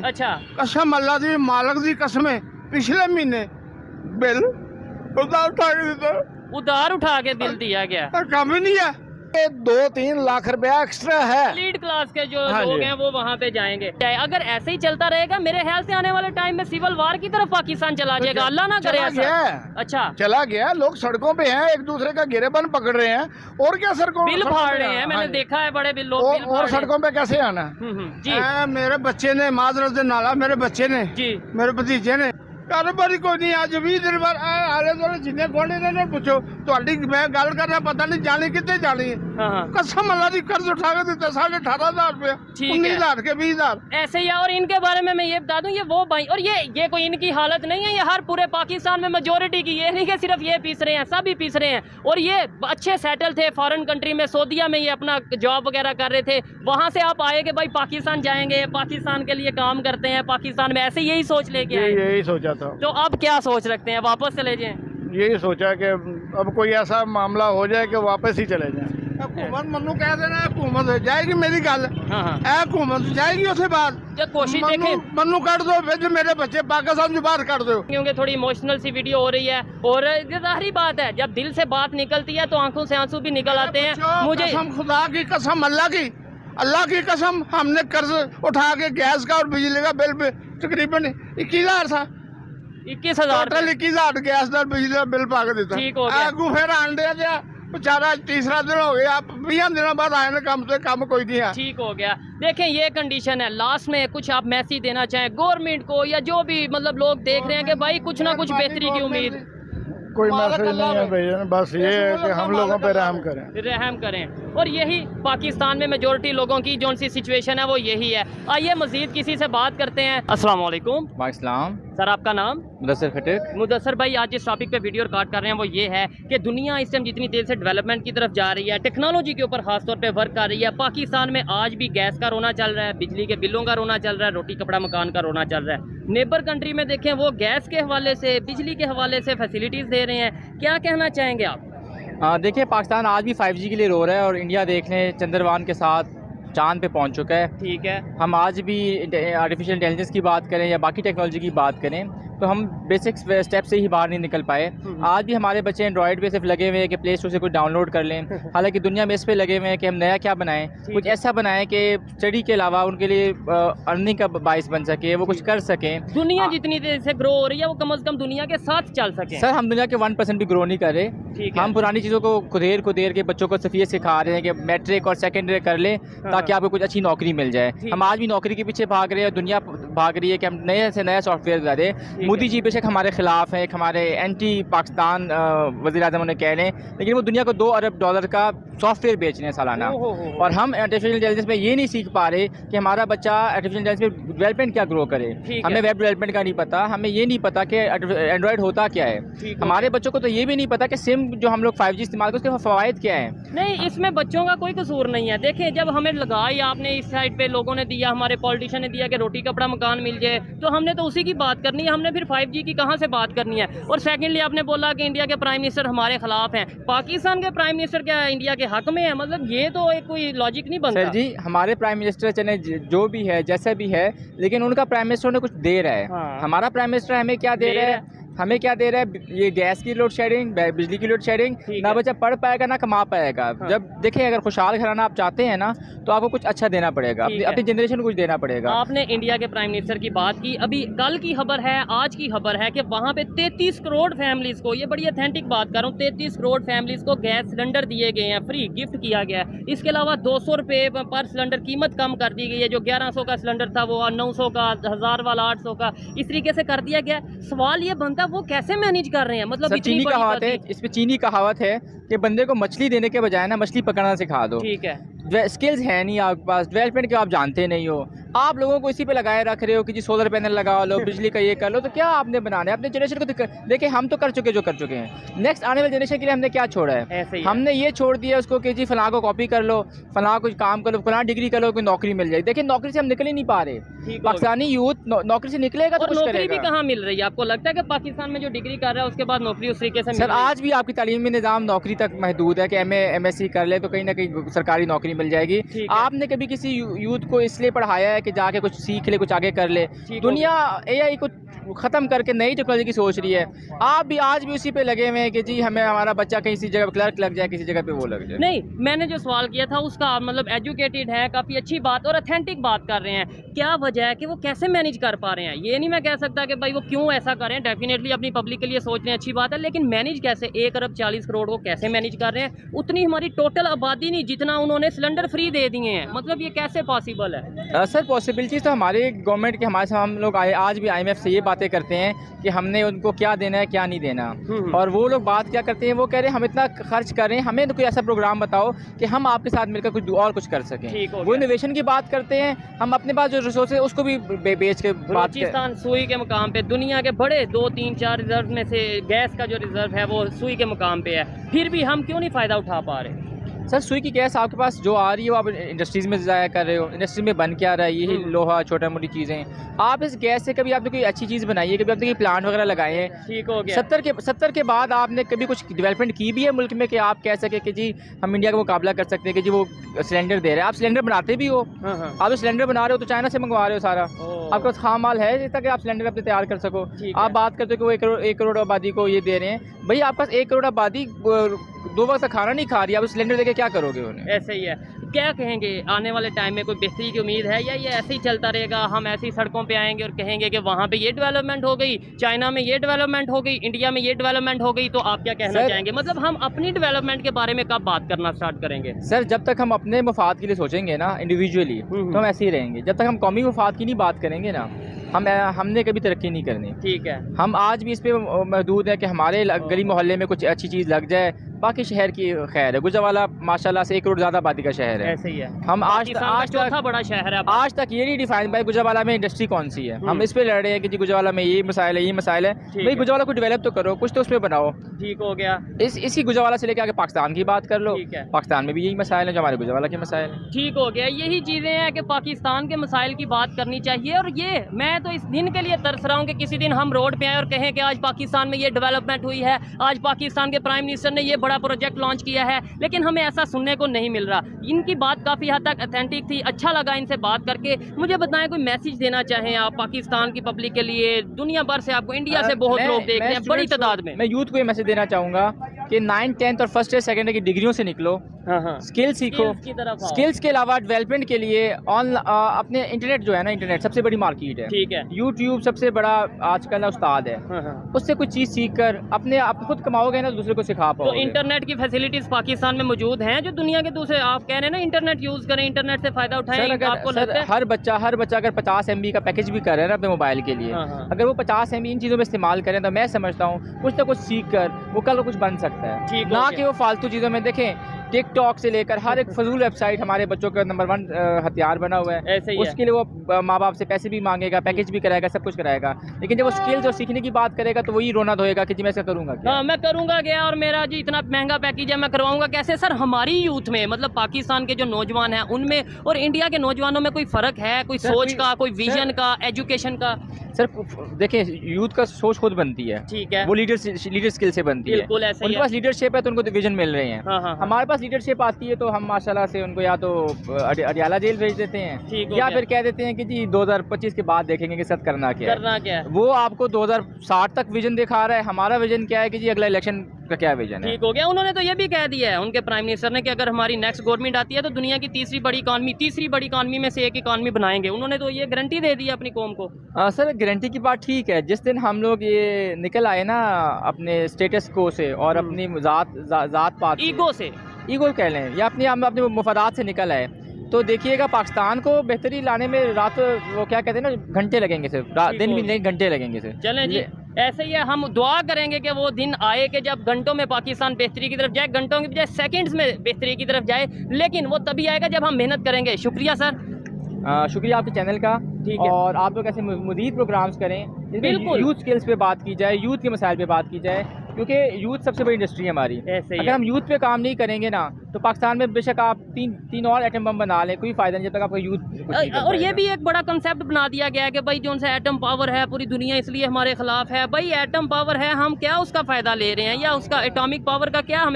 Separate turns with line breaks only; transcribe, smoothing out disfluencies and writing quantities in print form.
अच्छा
कसम अल्लाह दी मालक दी कसम है, पिछले महीने बिल उधार उठा के दिता,
उधार उठा के बिल दिया गया।
काम ही नहीं है। 2-3 लाख रुपया एक्स्ट्रा है।
एलीट क्लास के जो
हाँ
लोग
जी।
हैं वो वहाँ पे जाएंगे। अगर ऐसे ही चलता रहेगा मेरे ख्याल से आने वाले टाइम में सिविल वार की तरफ पाकिस्तान चला जाएगा, अल्लाह ना करे
चला
ऐसा।
गया,
अच्छा
चला गया। लोग सड़कों पे हैं, एक दूसरे का गिरेबन पकड़ रहे हैं, और क्या सड़कों
बिल
सड़कों
फाड़
पे
रहे हैं,
आना?
मैंने
हाँ जी।
देखा है बड़े बिल लोग बिल फाड़
और
रहे हैं।
सड़कों पे कैसे आना?
जी
मेरे बच्चे ने माजरत दे नाला, मेरे बच्चे ने,
जी
मेरे भतीजे ने कारोबारी कोई नहीं। आज 20 दिन बाद आले दुआले जिन्ने गोने ने पूछो ਤੁਹਾਡੀ मैं गल कर रहा, पता नहीं जानी कितने जानी है।
हाँ हाँ
कसम अल्लाह दी कर्ज उठा के देता 18,500 रुपया,
ठीक है।
19,000 के 20,000।
ऐसे ही है। और इनके बारे में मैं ये बता दूं, ये वो भाई, और ये कोई इनकी हालत नहीं है, ये हर पूरे पाकिस्तान में मेजोरिटी की, ये नहीं कि सिर्फ ये पीस रहे हैं, सब ही पीस रहे हैं। और ये अच्छे सेटल थे फॉरेन कंट्री में, सऊदीया में ये अपना जॉब वगैरह कर रहे थे, वहाँ से आप आए कि भाई पाकिस्तान जाएंगे, पाकिस्तान के लिए काम करते हैं पाकिस्तान में, ऐसे यही सोच लेके आए।
यही सोचा था,
तो अब क्या सोच रखते हैं, वापस चले जाएं?
यही सोचा कि अब कोई ऐसा मामला हो जाए कि वापस ही चले जाए। हुकूमत मनु कह देना, हुकूमत जाएगी, मेरी गल
हाँ हाँ
हुकूमत जाएगी, उसके बाद
जब कोशिश देखें
मनु कट दो, फिर मेरे बच्चे पाकिस्तान से बाहर कर दो।
क्योंकि थोड़ी इमोशनल सी वीडियो हो रही है, और ये जाहिर बात है जब दिल से बात निकलती है तो आंखों से आंसू भी निकल आते हैं। मुझे
कसम खुदा की कसम, अल्लाह की कसम, हमने कर्ज उठा के गैस का और बिजली का बिल तकरीबन 21,000 था,
21,000
टोटल 21,000 गैस का बिजली का बिल पा के देता।
ठीक हो गया।
आगू फिर आंडे बेचारा तीसरा दिन हो गया, 20 दिनों बाद आए ना, कम से कम कोई नहीं है।
ठीक हो गया। देखें ये कंडीशन है। लास्ट में कुछ आप मैसेज देना चाहें गवर्नमेंट को, या जो भी मतलब लोग देख रहे हैं कि भाई कुछ ना कुछ बेहतरी की उम्मीद?
कोई मैसेज नहीं है भैया, बस ये है कि हम लोगों पे रहम करें।
और यही पाकिस्तान में मेजोरिटी लोगों की जो सी सिचुएशन है वो यही है। आइए मजीद किसी से बात करते हैं। अस्सलाम वालेकुम।
वालेकुम
सर आपका नाम?
मुदस्सिर खटिक।
मुदस्सिर भाई, आज जिस टॉपिक पे वीडियो रिकॉर्ड कर रहे हैं वो ये है कि दुनिया इस टाइम जितनी तेज़ से डेवलपमेंट की तरफ जा रही है, टेक्नोलॉजी के ऊपर खासतौर पे वर्क कर रही है, पाकिस्तान में आज भी गैस का रोना चल रहा है, बिजली के बिलों का रोना चल रहा है, रोटी कपड़ा मकान का रोना चल रहा है। नेबर कंट्री में देखें वो गैस के हवाले से, बिजली के हवाले से फैसिलिटीज़ दे रहे हैं। क्या कहना चाहेंगे आप?
देखिए पाकिस्तान आज भी 5G के लिए रो रहा है, और इंडिया देख लें चंद्रयान के साथ चांद पे पहुंच चुका है।
ठीक है।
हम आज भी आर्टिफिशियल इंटेलिजेंस की बात करें या बाकी टेक्नोलॉजी की बात करें तो हम बेसिक स्टेप से ही बाहर नहीं निकल पाए। आज भी हमारे बच्चे एंड्रॉयड पे सिर्फ लगे हुए हैं कि प्ले स्टोर से कुछ डाउनलोड कर लें, हालांकि दुनिया में इस पे लगे हुए हैं कि हम नया क्या बनाएं, कुछ ऐसा बनाएं कि स्टडी के अलावा उनके लिए अर्निंग का बाइस बन सके, वो कुछ कर सकें।
दुनिया जितनी तेज़ी से ग्रो हो रही है वो कम से कम दुनिया के साथ चल सके।
सर हम दुनिया के 1% भी ग्रो नहीं कर रहे। हम पुरानी चीज़ों को खुदेर के बच्चों को सफियत सिखा रहे हैं कि मैट्रिक और सेकेंडरी कर लें ताकि आपको कुछ अच्छी नौकरी मिल जाए। हम आज भी नौकरी के पीछे भाग रहे हैं, दुनिया भाग रही है कि हम नए से नया सॉफ्टवेयर ला दें। मोदी जी बेशक हमारे खिलाफ हैं, एक हमारे एंटी पाकिस्तान वज़ीर आज़म उन्हें कह लें, लेकिन वो दुनिया को $2 अरब का सॉफ्टवेयर बेच रहे हैं सालाना। और हम आर्टिफिशियल इंटेलिजेंस में ये नहीं सीख पा रहे कि हमारा बच्चा आर्टिफिशियल इंटेलिजेंस में डेवलपमेंट क्या ग्रो करे। हमें वेब डेवलपमेंट का नहीं पता, हमें ये नहीं पता कि एंड्रॉयड होता क्या है। हमारे बच्चों को तो ये भी नहीं पता कि सिम जो हम लोग 5G इस्तेमाल करते हैं उसके फ़वाइद क्या है।
नहीं, इसमें बच्चों का कोई कसूर नहीं है। देखें जब हमें लगा या आपने इस साइड पे लोगों ने दिया, हमारे पॉलिटिशियन ने दिया कि रोटी कपड़ा मकान मिल जाए, तो हमने तो उसी की बात करनी है, हमने फिर 5G की कहाँ से बात करनी है। और सेकेंडली आपने बोला कि इंडिया के प्राइम मिनिस्टर हमारे खिलाफ हैं, पाकिस्तान के प्राइम मिनिस्टर क्या इंडिया के हक में है? मतलब ये तो एक कोई लॉजिक नहीं बनता।
सर जी हमारे प्राइम मिनिस्टर चाहे जो भी है जैसा भी है, लेकिन उनका प्राइम मिनिस्टर उन्हें कुछ दे रहा है।
हाँ।
हमारा प्राइम मिनिस्टर हमें क्या दे रहा है? हमें क्या दे रहा है? ये गैस की लोड शेडिंग, बिजली की लोड शेडिंग। ना बच्चा पढ़ पाएगा ना कमा पाएगा।
हाँ।
जब देखिए अगर खुशहाल घराना आप चाहते हैं ना तो आपको कुछ अच्छा देना पड़ेगा, अपनी जनरेशन को कुछ देना पड़ेगा।
आपने इंडिया के प्राइम मिनिस्टर की बात की, अभी कल की खबर है, आज की खबर है कि वहाँ पे 33 करोड़ फैमिलीज को, ये बड़ी ऑथेंटिक बात कर रहा हूँ, 33 करोड़ फैमिलीज को गैस सिलेंडर दिए गए हैं, फ्री गिफ्ट किया गया है। इसके अलावा 200 रुपये पर सिलेंडर कीमत कम कर दी गई है, जो 1100 का सिलेंडर था वो 900 का, 1000 वाला 800 का, इस तरीके से कर दिया गया। सवाल ये बनता वो कैसे मैनेज कर रहे हैं? मतलब
चीनी कहावत है, इसमें चीनी कहावत है कि बंदे को मछली देने के बजाय ना मछली पकड़ना सिखा दो।
ठीक है।
स्किल्स है नहीं आपके पास, डेवलपमेंट के आप जानते नहीं हो, आप लोगों को इसी पे लगाए रख रहे हो कि जी सोलर पैनल लगा लो, बिजली का ये कर लो, तो क्या आपने बनाना है? अपने जनरेशन को देखिए, हम तो कर चुके जो कर चुके हैं, नेक्स्ट आने वाले जनरेशन के लिए हमने क्या छोड़ा है? हमने ये छोड़ दिया उसको कि जी फलां को कॉपी कर लो, फलां कुछ काम कर लो, फलां डिग्री कर लो, कोई नौकरी मिल जाए। देखिए नौकरी से हम निकल ही नहीं पा रहे। पाकिस्तानी यूथ नौकरी से निकलेगा तो कुछ
नौकरी भी कहाँ मिल रही है? आपको लगता है कि पाकिस्तान में जो डिग्री कर रहा है उसके बाद नौकरी उस तरीके से?
सर आज भी आपकी तालीमी निज़ाम नौकरी तक महदूद है कि MA MSc कर ले तो कहीं ना कहीं सरकारी नौकरी मिल जाएगी। आपने कभी किसी यूथ को इसलिए पढ़ाया है कि जाके कुछ सीख ले, कुछ आगे कर ले। दुनिया AI को ख़त्म करके नई टेक्नोलॉजी की सोच रही है। आप भी आज भी उसी पे लगे हुए हैं कि जी हमें हमारा बच्चा किसी जगह क्लर्क लग जाए, किसी जगह पे वो लग जाए।
नहीं, मैंने जो सवाल किया था उसका मतलब एजुकेटेड है, काफ़ी अच्छी बात और ऑथेंटिक बात कर रहे हैं। क्या वजह है कि वो कैसे मैनेज कर पा रहे हैं? ये नहीं मैं कह सकता कि भाई वो क्यों ऐसा करें, डेफिनेटली अपनी पब्लिक के लिए सोच रहे हैं, अच्छी बात है, लेकिन मैनेज कैसे 1 अरब 40 करोड़ को कैसे मैनेज कर रहे हैं? उतनी हमारी टोटल आबादी नहीं जितना उन्होंने सिलेंडर फ्री दे दिए हैं, मतलब ये कैसे पॉसिबल है?
सर पॉसिबिलिटीज़ तो हमारे गवर्नमेंट के हमारे साथ हम लोग आज भी IMF से ये बातें करते हैं कि हमने उनको क्या देना है क्या नहीं देना, और वो लोग बात क्या करते हैं, वो कह रहे हैं हम इतना खर्च कर रहे हैं, हमें तो कोई ऐसा प्रोग्राम बताओ कि हम आपके साथ मिलकर कुछ और कुछ कर सकें। वो इनोवेशन की बात करते हैं, हम अपने पास जो रिसोर्स है उसको भी बेच के
बलूचिस्तान सुई के मुकाम पे दुनिया के बड़े 2, 3, 4 रिजर्व में से गैस का जो रिजर्व है वो सुई के मुकाम पे है, फिर भी हम क्यों नहीं फ़ायदा उठा पा रहे?
सर सुई की गैस आपके पास जो आ रही है वो आप इंडस्ट्रीज़ में ज़ाया कर रहे हो, इंडस्ट्री में बन क्या रहा है, यही लोहा छोटा मोटी चीज़ें। आप इस गैस से कभी आपने कोई अच्छी चीज़ बनाई है, कभी आपने कोई प्लांट वगैरह लगाए हैं? ठीक हो गया। 70 के बाद आपने कभी कुछ डेवलपमेंट की भी है मुल्क में कि आप कह सके कि जी हम इंडिया का मुकाबला कर सकते हैं कि जी वो सिलेंडर दे रहे हैं? आप सिलेंडर बनाते भी हो, आप जो सिलेंडर बना रहे हो तो चाइना से मंगवा रहे हो सारा, आपके पास खाम माल है जिस तक कि आप सिलेंडर अपने तैयार कर सको। आप बात करते हो कि वो 1 करोड़ आबादी को ये दे रहे हैं, भाई आपके पास 1 करोड़ आबादी 2 वक्त खाना नहीं खा रही है, आप सिलेंडर देके क्या करोगे उन्हें?
ऐसे ही है। क्या कहेंगे आने वाले टाइम में कोई बेहतरी की उम्मीद है या ये ऐसे ही चलता रहेगा? हम ऐसी सड़कों पे आएंगे और कहेंगे कि वहाँ पे ये डेवलपमेंट हो गई, चाइना में ये डेवलपमेंट हो गई, इंडिया में ये डेवलपमेंट हो गई, तो आप क्या कहना चाहेंगे? मतलब हम अपनी डेवलपमेंट के बारे में कब बात करना स्टार्ट करेंगे?
सर जब तक हम अपने मफाद के लिए सोचेंगे ना इंडिविजुअली, तो हम ऐसे ही रहेंगे। जब तक हम कौमी मफाद की नहीं बात करेंगे ना, हमने कभी तरक्की नहीं करनी।
ठीक है, हम
आज भी इस पे महदूद है कि हमारे गली मोहल्ले में कुछ अच्छी चीज़ लग जाए, बाकी शहर की खैर है। गुजरावाला माशाल्लाह से 1 करोड़ ज़्यादा आबादी का शहर है।
ऐसे ही है।
हम आज
चौथा बड़ा शहर है।
आज तक ये नहीं डिफाइन भाई गुजरावाला में इंडस्ट्री कौन सी है। हम इस पे लड़ रहे हैं कि जी गुजरावाला में ये मसाइल है, ये मसाइल है। भाई गुजरावाला को डेवलप तो करो, कुछ तो उसमें बनाओ।
ठीक हो गया।
इसी गुजरावाला से लेके आगे पाकिस्तान की बात कर लो, पाकिस्तान में भी यही मसाइल है जो हमारे गुजरावाला के मसाइल हैं।
ठीक हो गया। यही चीज़ें हैं कि पाकिस्तान के मसाइल की बात करनी चाहिए, और ये मैं तो इस दिन के लिए तरस रहा हूँ कि किसी दिन हम रोड पे आए और कहें कि आज पाकिस्तान में ये डेवलपमेंट हुई है, आज पाकिस्तान के प्राइम मिनिस्टर ने ये बड़ा प्रोजेक्ट लॉन्च किया है, लेकिन हमें ऐसा सुनने को नहीं मिल रहा। इनकी बात काफ़ी हद तक ऑथेंटिक थी, अच्छा लगा इनसे बात करके। मुझे बताएं कोई मैसेज देना चाहें आप पाकिस्तान की पब्लिक के लिए? दुनिया भर से आपको, इंडिया से बहुत लोग देख रहे हैं बड़ी तादाद में।
मैं यूथ को ये मैसेज देना चाहूँगा कि 9th 10th और फर्स्ट ईयर सेकेंड ईयर की डिग्रियों से निकलो, स्किल सीखो, स्किल्स के अलावा डेवलपमेंट के लिए अपने इंटरनेट जो है ना, इंटरनेट सबसे बड़ी मार्केट है। ठीक है, यूट्यूब सबसे बड़ा आजकल ना उस्ताद है। उससे कुछ चीज़ सीख कर अपने आप खुद कमाओगे ना, दूसरे को सिखा पाओगे।
तो इंटरनेट की फैसिलिटीज पाकिस्तान में मौजूद हैं जो दुनिया के दूसरे, आप कह रहे हैं ना इंटरनेट यूज करें, इंटरनेट से फायदा उठाएं।
हर बच्चा अगर 50 MB का पैकेज भी कर रहे हैं ना अपने मोबाइल के लिए, अगर वो 50 MB इन चीज़ों में इस्तेमाल करें तो मैं समझता हूँ कुछ ना कुछ सीख कर वो कल कुछ बन सकता है, ना कि वो फालतू चीज़ों में। देखें टिकटॉक से लेकर हर एक फजूल वेबसाइट हमारे बच्चों का नंबर 1 हथियार बना हुआ है। ऐसे ही उसके लिए वो माँ बाप से पैसे भी मांगेगा, पैकेज भी कराएगा, सब कुछ कराएगा, लेकिन जब वो स्किल्स और सीखने की बात करेगा तो वही रोना धोएगा कि जी मैं ऐसा करूँगा क्या,
मैं करूँगा क्या, और मेरा जी इतना महंगा पैकेज है मैं करवाऊँगा कैसे? सर हमारी यूथ में, मतलब पाकिस्तान के जो नौजवान हैं उनमें और इंडिया के नौजवानों में कोई फ़र्क है? कोई सोच का, कोई विजन का, एजुकेशन का?
सर देखिए यूथ का सोच खुद बनती है। ठीक है, वो लीडर स्किल से बनती है। उनके पास लीडरशिप है तो उनको विजन मिल रहे हैं। हमारे पास लीडरशिप आती है तो हम माशाल्लाह से उनको या तो अडियाला जेल भेज देते हैं या फिर कह देते हैं कि जी 2025 के बाद देखेंगे कि सद करना क्या है। वो आपको 2060 तक विजन दिखा रहा है, हमारा विजन क्या है कि जी अगला इलेक्शन का क्या विजन है।
ठीक हो गया। उन्होंने तो ये भी कह दिया है उनके प्राइम मिनिस्टर ने कि अगर हमारी नेक्स्ट गवर्नमेंट आती है तो दुनिया की तीसरी बड़ी इकॉनमी में से एक इकॉनमी बनाएंगे। उन्होंने तो ये गारंटी दे दी अपनी कौम को।
सर गारंटी की बात ठीक है, जिस दिन हम लोग ये निकल आए ना अपने स्टेटस को से और अपनी जात पात ईगो कह लें या अपने मुफादात से निकल आए, तो देखिएगा पाकिस्तान को बेहतरी लाने में रात वो क्या कहते हैं ना घंटे लगेंगे, सिर्फ दिन भी नहीं घंटे लगेंगे सिर्फ।
चलें जी, ऐसे ही है, हम दुआ करेंगे कि वो दिन आए कि जब घंटों में पाकिस्तान बेहतरी की तरफ जाए, घंटों की बजाय सेकंड्स में बेहतरी की तरफ जाए, लेकिन वो तभी आएगा जब हम मेहनत करेंगे। शुक्रिया सर।
शुक्रिया आपके चैनल का। ठीक है, और आप लोग ऐसे मज़ीद प्रोग्राम्स करें, बिल्कुल यूथ स्किल्स पे बात की जाए, यूथ के मसाइल पे बात की जाए, क्योंकि यूथ सबसे बड़ी इंडस्ट्री है हमारी। अगर हम यूथ पे काम नहीं करेंगे ना तो पाकिस्तान में बेशक आप तीन और एटम बम बना लें, कोई फ़ायदा नहीं जब तक आपका यूथ।
और ये भी एक बड़ा कंसेप्ट बना दिया गया है कि भाई जो उनसे एटम पावर है पूरी दुनिया इसलिए हमारे खिलाफ है। भाई एटम पावर है, हम क्या उसका फ़ायदा ले रहे हैं, या उसका एटॉमिक पावर का क्या हमें